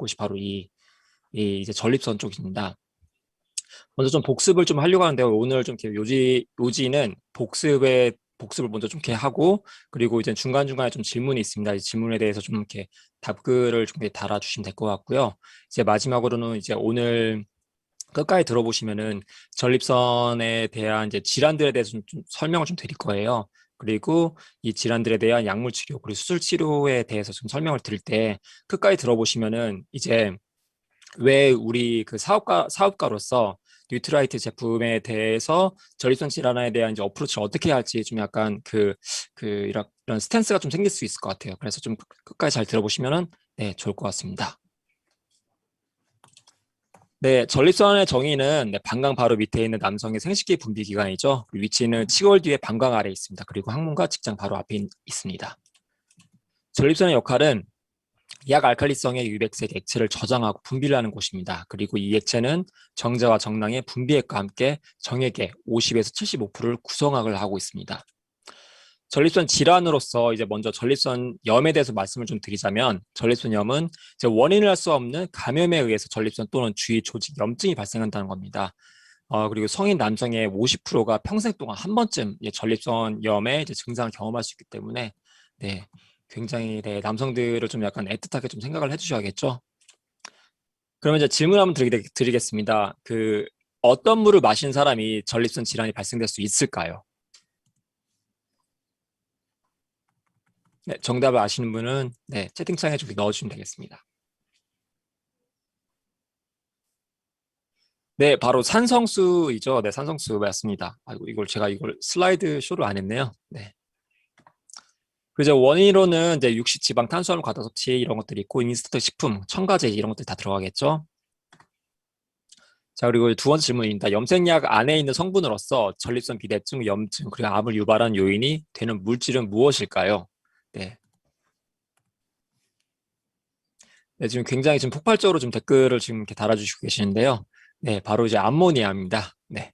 곳이 바로 이 이제 전립선 쪽입니다. 먼저 좀 복습을 좀 하려고 하는데요. 오늘 좀 이렇게 요지는 복습을 먼저 좀 이렇게 하고, 그리고 이제 중간중간에 좀 질문이 있습니다. 이 질문에 대해서 좀 이렇게 답글을 좀 이렇게 달아주시면 될 것 같고요. 이제 마지막으로는 이제 오늘 끝까지 들어보시면은 전립선에 대한 이제 질환들에 대해서 좀 설명을 좀 드릴 거예요. 그리고 이 질환들에 대한 약물 치료, 그리고 수술 치료에 대해서 좀 설명을 드릴 때 끝까지 들어보시면은 이제 왜 우리 그 사업가로서 뉴트라이트 제품에 대해서 전립선 질환에 대한 이제 어프로치를 어떻게 할지 좀 약간 이런 스탠스가 좀 생길 수 있을 것 같아요. 그래서 좀 끝까지 잘 들어보시면은 네, 좋을 것 같습니다. 네, 전립선의 정의는 네, 방광 바로 밑에 있는 남성의 생식기 분비 기관이죠. 위치는 치골 뒤에 방광 아래에 있습니다. 그리고 항문과 직장 바로 앞에 있습니다. 전립선의 역할은 약알칼리성의 유백색 액체를 저장하고 분비를 하는 곳입니다. 그리고 이 액체는 정제와 정낭의 분비액과 함께 정액의 50에서 75%를 구성을 하고 있습니다. 전립선 질환으로서 이제 먼저 전립선염에 대해서 말씀을 좀 드리자면, 전립선염은 이제 원인을 할 수 없는 감염에 의해서 전립선 또는 주위 조직 염증이 발생한다는 겁니다. 그리고 성인 남성의 50%가 평생 동안 한 번쯤 전립선염의 이제 증상을 경험할 수 있기 때문에 네, 굉장히 네, 남성들을 좀 약간 애틋하게 좀 생각을 해주셔야겠죠. 그러면 이제 질문 한번 드리겠습니다. 어떤 물을 마신 사람이 전립선 질환이 발생될 수 있을까요? 네, 정답을 아시는 분은 네, 채팅창에 좀 넣어주시면 되겠습니다. 네, 바로 산성수이죠. 네, 산성수 맞습니다. 아이고, 이걸 슬라이드 쇼를 안 했네요. 네. 그죠. 원인으로는 이제 육식, 지방, 탄수화물, 과다 섭취 이런 것들이 있고, 인스턴트 식품, 첨가제 이런 것들 다 들어가겠죠. 자, 그리고 두 번째 질문입니다. 염색약 안에 있는 성분으로서 전립선 비대증, 염증, 그리고 암을 유발한 요인이 되는 물질은 무엇일까요? 네. 네, 지금 굉장히 지금 폭발적으로 좀 댓글을 지금 이렇게 달아주시고 계시는데요. 네, 바로 이제 암모니아입니다. 네.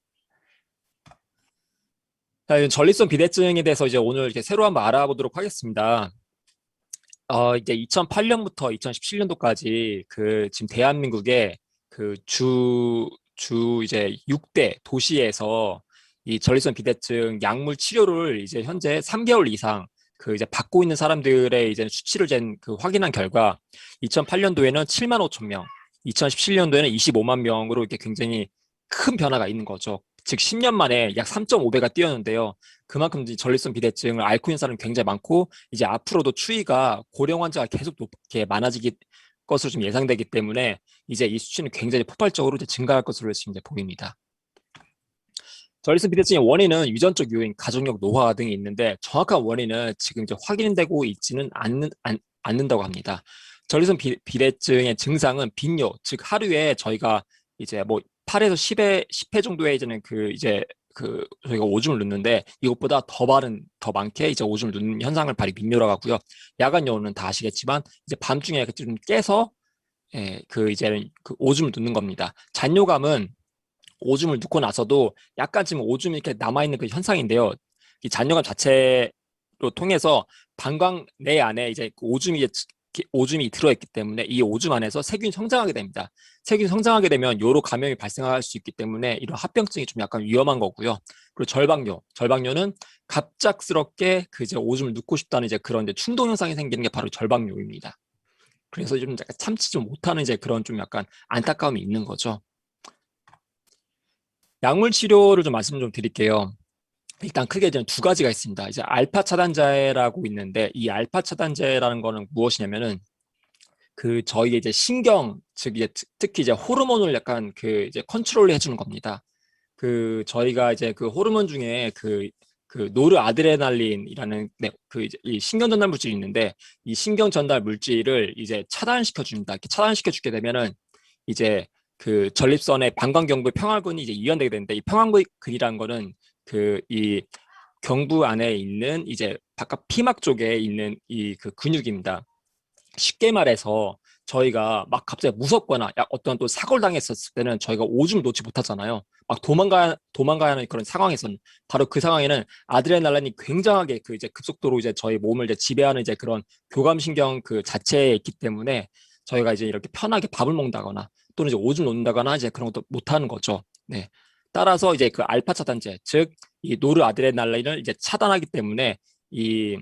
자, 전립선 비대증에 대해서 이제 오늘 이렇게 새로 한번 알아보도록 하겠습니다. 이제 2008년부터 2017년도까지 지금 대한민국의 이제 6대 도시에서 이 전립선 비대증 약물 치료를 이제 현재 3개월 이상 이제 받고 있는 사람들의 이제 수치를 확인한 결과 2008년도에는 7만 5천 명, 2017년도에는 25만 명으로 이렇게 굉장히 큰 변화가 있는 거죠. 즉 10년 만에 약 3.5배가 뛰었는데요. 그만큼 이제 전립선 비대증을 앓고 있는 사람이 굉장히 많고 이제 앞으로도 추이가 고령 환자가 계속 높게 많아지기 것으로 좀 예상되기 때문에 이제 이 수치는 굉장히 폭발적으로 이제 증가할 것으로 지금 이제 보입니다. 전립선 비대증의 원인은 유전적 요인, 가족력 노화 등이 있는데 정확한 원인은 지금 이제 확인되고 있지는 않는다고 합니다. 전립선 비대증의 증상은 빈뇨, 즉 하루에 저희가 이제 뭐 8에서 10회 정도의 이제는 저희가 오줌을 누는데 이것보다 더 많게 이제 오줌을 누는 현상을 바로 빈뇨라고 하고요. 야간 요는 다 아시겠지만 이제 밤중에 좀 깨서 이제는 오줌을 누는 겁니다. 잔뇨감은 오줌을 눕고 나서도 약간 지금 오줌이 이렇게 남아있는 그 현상인데요. 이 잔뇨감 자체로 통해서 방광 내 안에 이제 오줌이 들어있기 때문에 이 오줌 안에서 세균이 성장하게 됩니다. 세균이 성장하게 되면 요로 감염이 발생할 수 있기 때문에 이런 합병증이 좀 약간 위험한 거고요. 그리고 절방뇨는 갑작스럽게 이제 오줌을 눕고 싶다는 이제 그런 이제 충동 현상이 생기는 게 바로 절방뇨입니다. 그래서 좀 약간 참지 좀 못하는 이제 그런 좀 약간 안타까움이 있는 거죠. 약물 치료를 좀 말씀 좀 드릴게요. 일단 크게 이제 두 가지가 있습니다. 이제 알파 차단제라고 있는데 이 알파 차단제라는 거는 무엇이냐면은 저희의 이제 신경 즉 이제 특히 이제 호르몬을 약간 이제 컨트롤 해주는 겁니다. 저희가 이제 호르몬 중에 노르아드레날린이라는 네, 이제 이 신경 전달 물질이 있는데 이 신경 전달 물질을 이제 차단시켜 줍니다. 이렇게 차단시켜 주게 되면은 이제 전립선의 방광경부 평화근이 이제 이완되게 되는데 이 평화근이라는 거는 이 경부 안에 있는 이제 바깥 피막 쪽에 있는 근육입니다. 쉽게 말해서 저희가 막 갑자기 무섭거나 어떤 또 사고를 당했었을 때는 저희가 오줌을 놓지 못하잖아요. 막 도망가야 하는 그런 상황에서는 바로 그 상황에는 아드레날린이 굉장하게 이제 급속도로 이제 저희 몸을 이제 지배하는 이제 그런 교감신경 자체에 있기 때문에 저희가 이제 이렇게 편하게 밥을 먹는다거나 또는 이제 오줌 놓는다거나 이제 그런 것도 못 하는 거죠. 네. 따라서 이제 그 알파 차단제, 즉 이 노르아드레날린을 이제 차단하기 때문에 이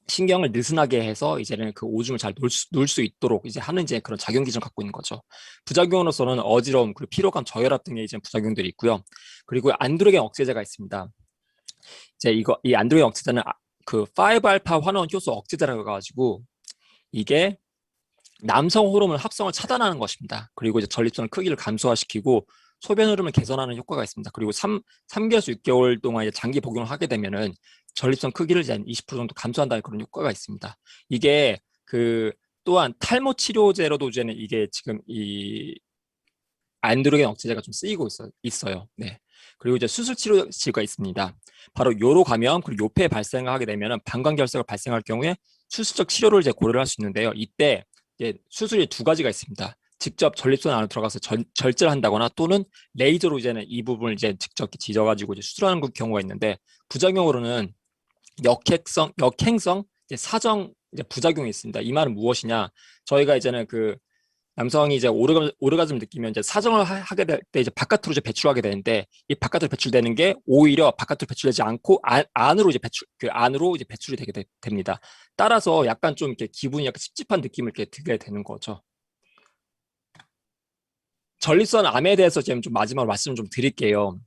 신경을 느슨하게 해서 이제는 그 오줌을 잘 놓을 수 있도록 이제 하는 이제 그런 작용 기전을 갖고 있는 거죠. 부작용으로서는 어지러움, 그리고 피로감, 저혈압 등의 이제 부작용들이 있고요. 그리고 안드로겐 억제제가 있습니다. 이제 이 안드로겐 억제제는 그 5알파 환원 효소 억제제라고 해가지고 이게 남성 호르몬 합성을 차단하는 것입니다. 그리고 이제 전립선 크기를 감소화시키고 소변 흐름을 개선하는 효과가 있습니다. 그리고 3개월에서 6개월 동안 이제 장기 복용을 하게 되면은 전립선 크기를 이제 20% 정도 감소한다는 그런 효과가 있습니다. 이게 그 또한 탈모 치료제로도 이제는 이게 지금 이 안드로겐 억제제가 좀 쓰이고 있어요. 네. 그리고 이제 수술 치료가 있습니다. 바로 요로 감염 그리고 요폐 발생을 하게 되면은 방광결석을 발생할 경우에 수술적 치료를 이제 고려를 할 수 있는데요. 이때 이제 수술이 두 가지가 있습니다. 직접 전립선 안으로 들어가서 절제를 한다거나 또는 레이저로 이제는 이 부분을 이제 직접 지져가지고 이제 수술하는 경우가 있는데 부작용으로는 역행성 이제 사정 이제 부작용이 있습니다. 이 말은 무엇이냐? 저희가 이제는 그 남성이 이제 오르가즘을 느끼면 이제 사정을 하게 될 때 이제 바깥으로 이제 배출하게 되는데 이 바깥으로 배출되는 게 오히려 바깥으로 배출되지 않고 안으로 이제 안으로 이제 배출이 됩니다. 따라서 약간 좀 이렇게 기분이 약간 찝찝한 느낌을 이렇게 들게 되는 거죠. 전립선 암에 대해서 지금 좀 마지막으로 말씀 좀 드릴게요.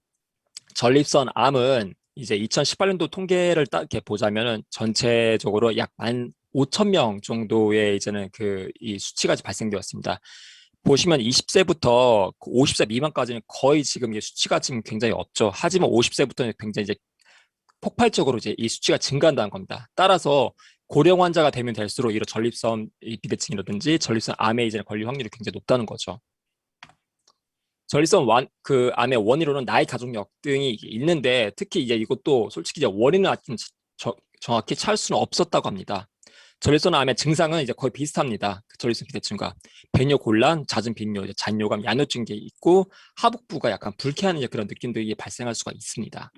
전립선 암은 이제 2018년도 통계를 딱 이렇게 보자면은 전체적으로 약 15,000명 정도의 이제는 이 수치가 발생되었습니다. 보시면 20세부터 50세 미만까지는 거의 지금 수치가 지금 굉장히 없죠. 하지만 50세부터는 굉장히 이제 폭발적으로 이제 이 수치가 증가한다는 겁니다. 따라서 고령 환자가 되면 될수록 이런 전립선 비대증이라든지 전립선 암에 이제 걸릴 확률이 굉장히 높다는 거죠. 전립선 암의 원인으로는 나이, 가족력 등이 있는데 특히 이제 이것도 솔직히 이제 원인은 좀 정확히 찾을 수는 없었다고 합니다. 전립선 암의 증상은 이제 거의 비슷합니다. 그 전립선 비대증과 배뇨 곤란, 잦은 빈뇨, 잔뇨감, 야뇨증이 있고 하복부가 약간 불쾌한 이제 그런 느낌들이 발생할 수가 있습니다.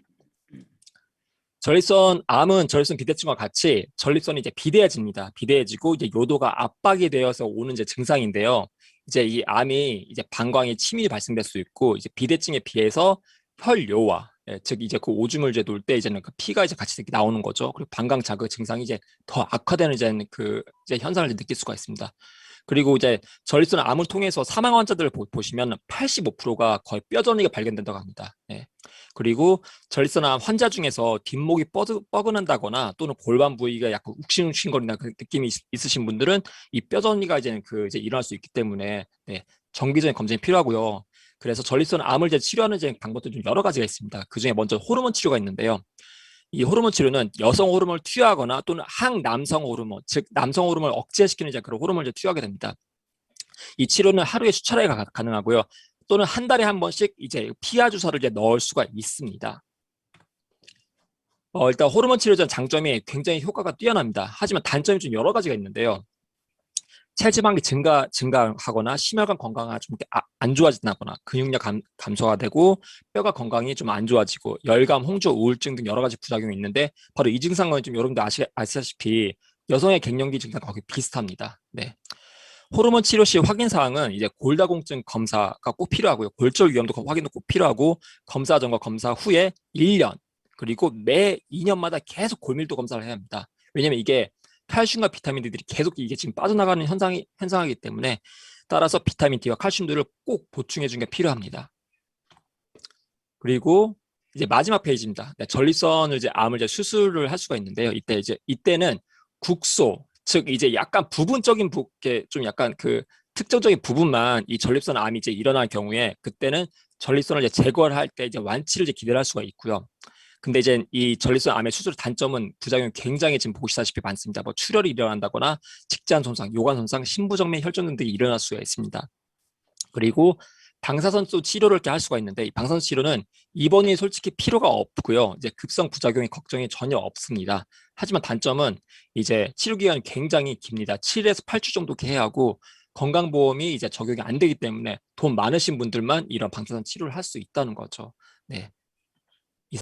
전립선 암은 전립선 비대증과 같이 전립선이 이제 비대해집니다. 비대해지고 이제 요도가 압박이 되어서 오는 이제 증상인데요. 이제 이 암이 이제 방광에 침이 발생될 수 있고 이제 비대증에 비해서 혈뇨화, 즉 이제 그 오줌을 이제 놓을 때 이제는 그 피가 이제 같이 나오는 거죠. 그리고 방광 자극 증상이 이제 더 악화되는 이제 현상을 이제 느낄 수가 있습니다. 그리고 이제 전립선 암을 통해서 사망 환자들을 보시면 85%가 거의 뼈저리가 발견된다고 합니다. 네. 그리고 전립선 암 환자 중에서 뒷목이 뻐근한다거나 또는 골반 부위가 약간 욱신욱신거리나 그 느낌이 있으신 분들은 이 뼈저리가 이제 이제 일어날 수 있기 때문에 네, 정기적인 검진이 필요하고요. 그래서 전립선 암을 이제 치료하는 이제 방법도 좀 여러 가지가 있습니다. 그 중에 먼저 호르몬 치료가 있는데요. 이 호르몬 치료는 여성 호르몬을 투여하거나 또는 항남성 호르몬, 즉 남성 호르몬을 억제시키는 이제 그런 호르몬을 투여하게 됩니다. 이 치료는 하루에 수차례가 가능하고요. 또는 한 달에 한 번씩 이제 피하 주사를 이제 넣을 수가 있습니다. 일단 호르몬 치료전 장점이 굉장히 효과가 뛰어납니다. 하지만 단점이 좀 여러 가지가 있는데요. 체지방이 증가하거나 심혈관 건강이 좀 안 좋아진다거나 근육량 감소가 되고 뼈가 건강이 좀 안 좋아지고 열감, 홍조, 우울증 등 여러 가지 부작용이 있는데 바로 이 증상은 좀 여러분들 아시다시피 여성의 갱년기 증상과 거의 비슷합니다. 네. 호르몬 치료 시 확인 사항은 이제 골다공증 검사가 꼭 필요하고요. 골절 위험도 확인도 꼭 필요하고 검사 전과 검사 후에 1년 그리고 매 2년마다 계속 골밀도 검사를 해야 합니다. 왜냐면 이게 칼슘과 비타민들이 계속 이게 지금 빠져나가는 현상이기 때문에 따라서 비타민 D와 칼슘들을 꼭 보충해 주는 게 필요합니다. 그리고 이제 마지막 페이지입니다. 네, 전립선을 이제 암을 이제 수술을 할 수가 있는데요. 이때는 국소, 즉 이제 약간 부분적인 좀 약간 그 특정적인 부분만 이 전립선 암이 이제 일어날 경우에 그때는 전립선을 이제 제거를 할 때 이제 완치를 이제 기대를 할 수가 있고요. 근데 이제 이 전립선 암의 수술 단점은 부작용이 굉장히 지금 보시다시피 많습니다. 뭐 출혈이 일어난다거나 직장 손상, 요관 손상, 신부정맥 혈전 등이 일어날 수가 있습니다. 그리고 방사선소 치료를 이렇게 할 수가 있는데 이 방사선 치료는 입원이 솔직히 필요가 없고요. 이제 급성 부작용이 걱정이 전혀 없습니다. 하지만 단점은 이제 치료 기간이 굉장히 깁니다. 7에서 8주 정도 이렇게 해야 하고 건강보험이 이제 적용이 안 되기 때문에 돈 많으신 분들만 이런 방사선 치료를 할 수 있다는 거죠. 네.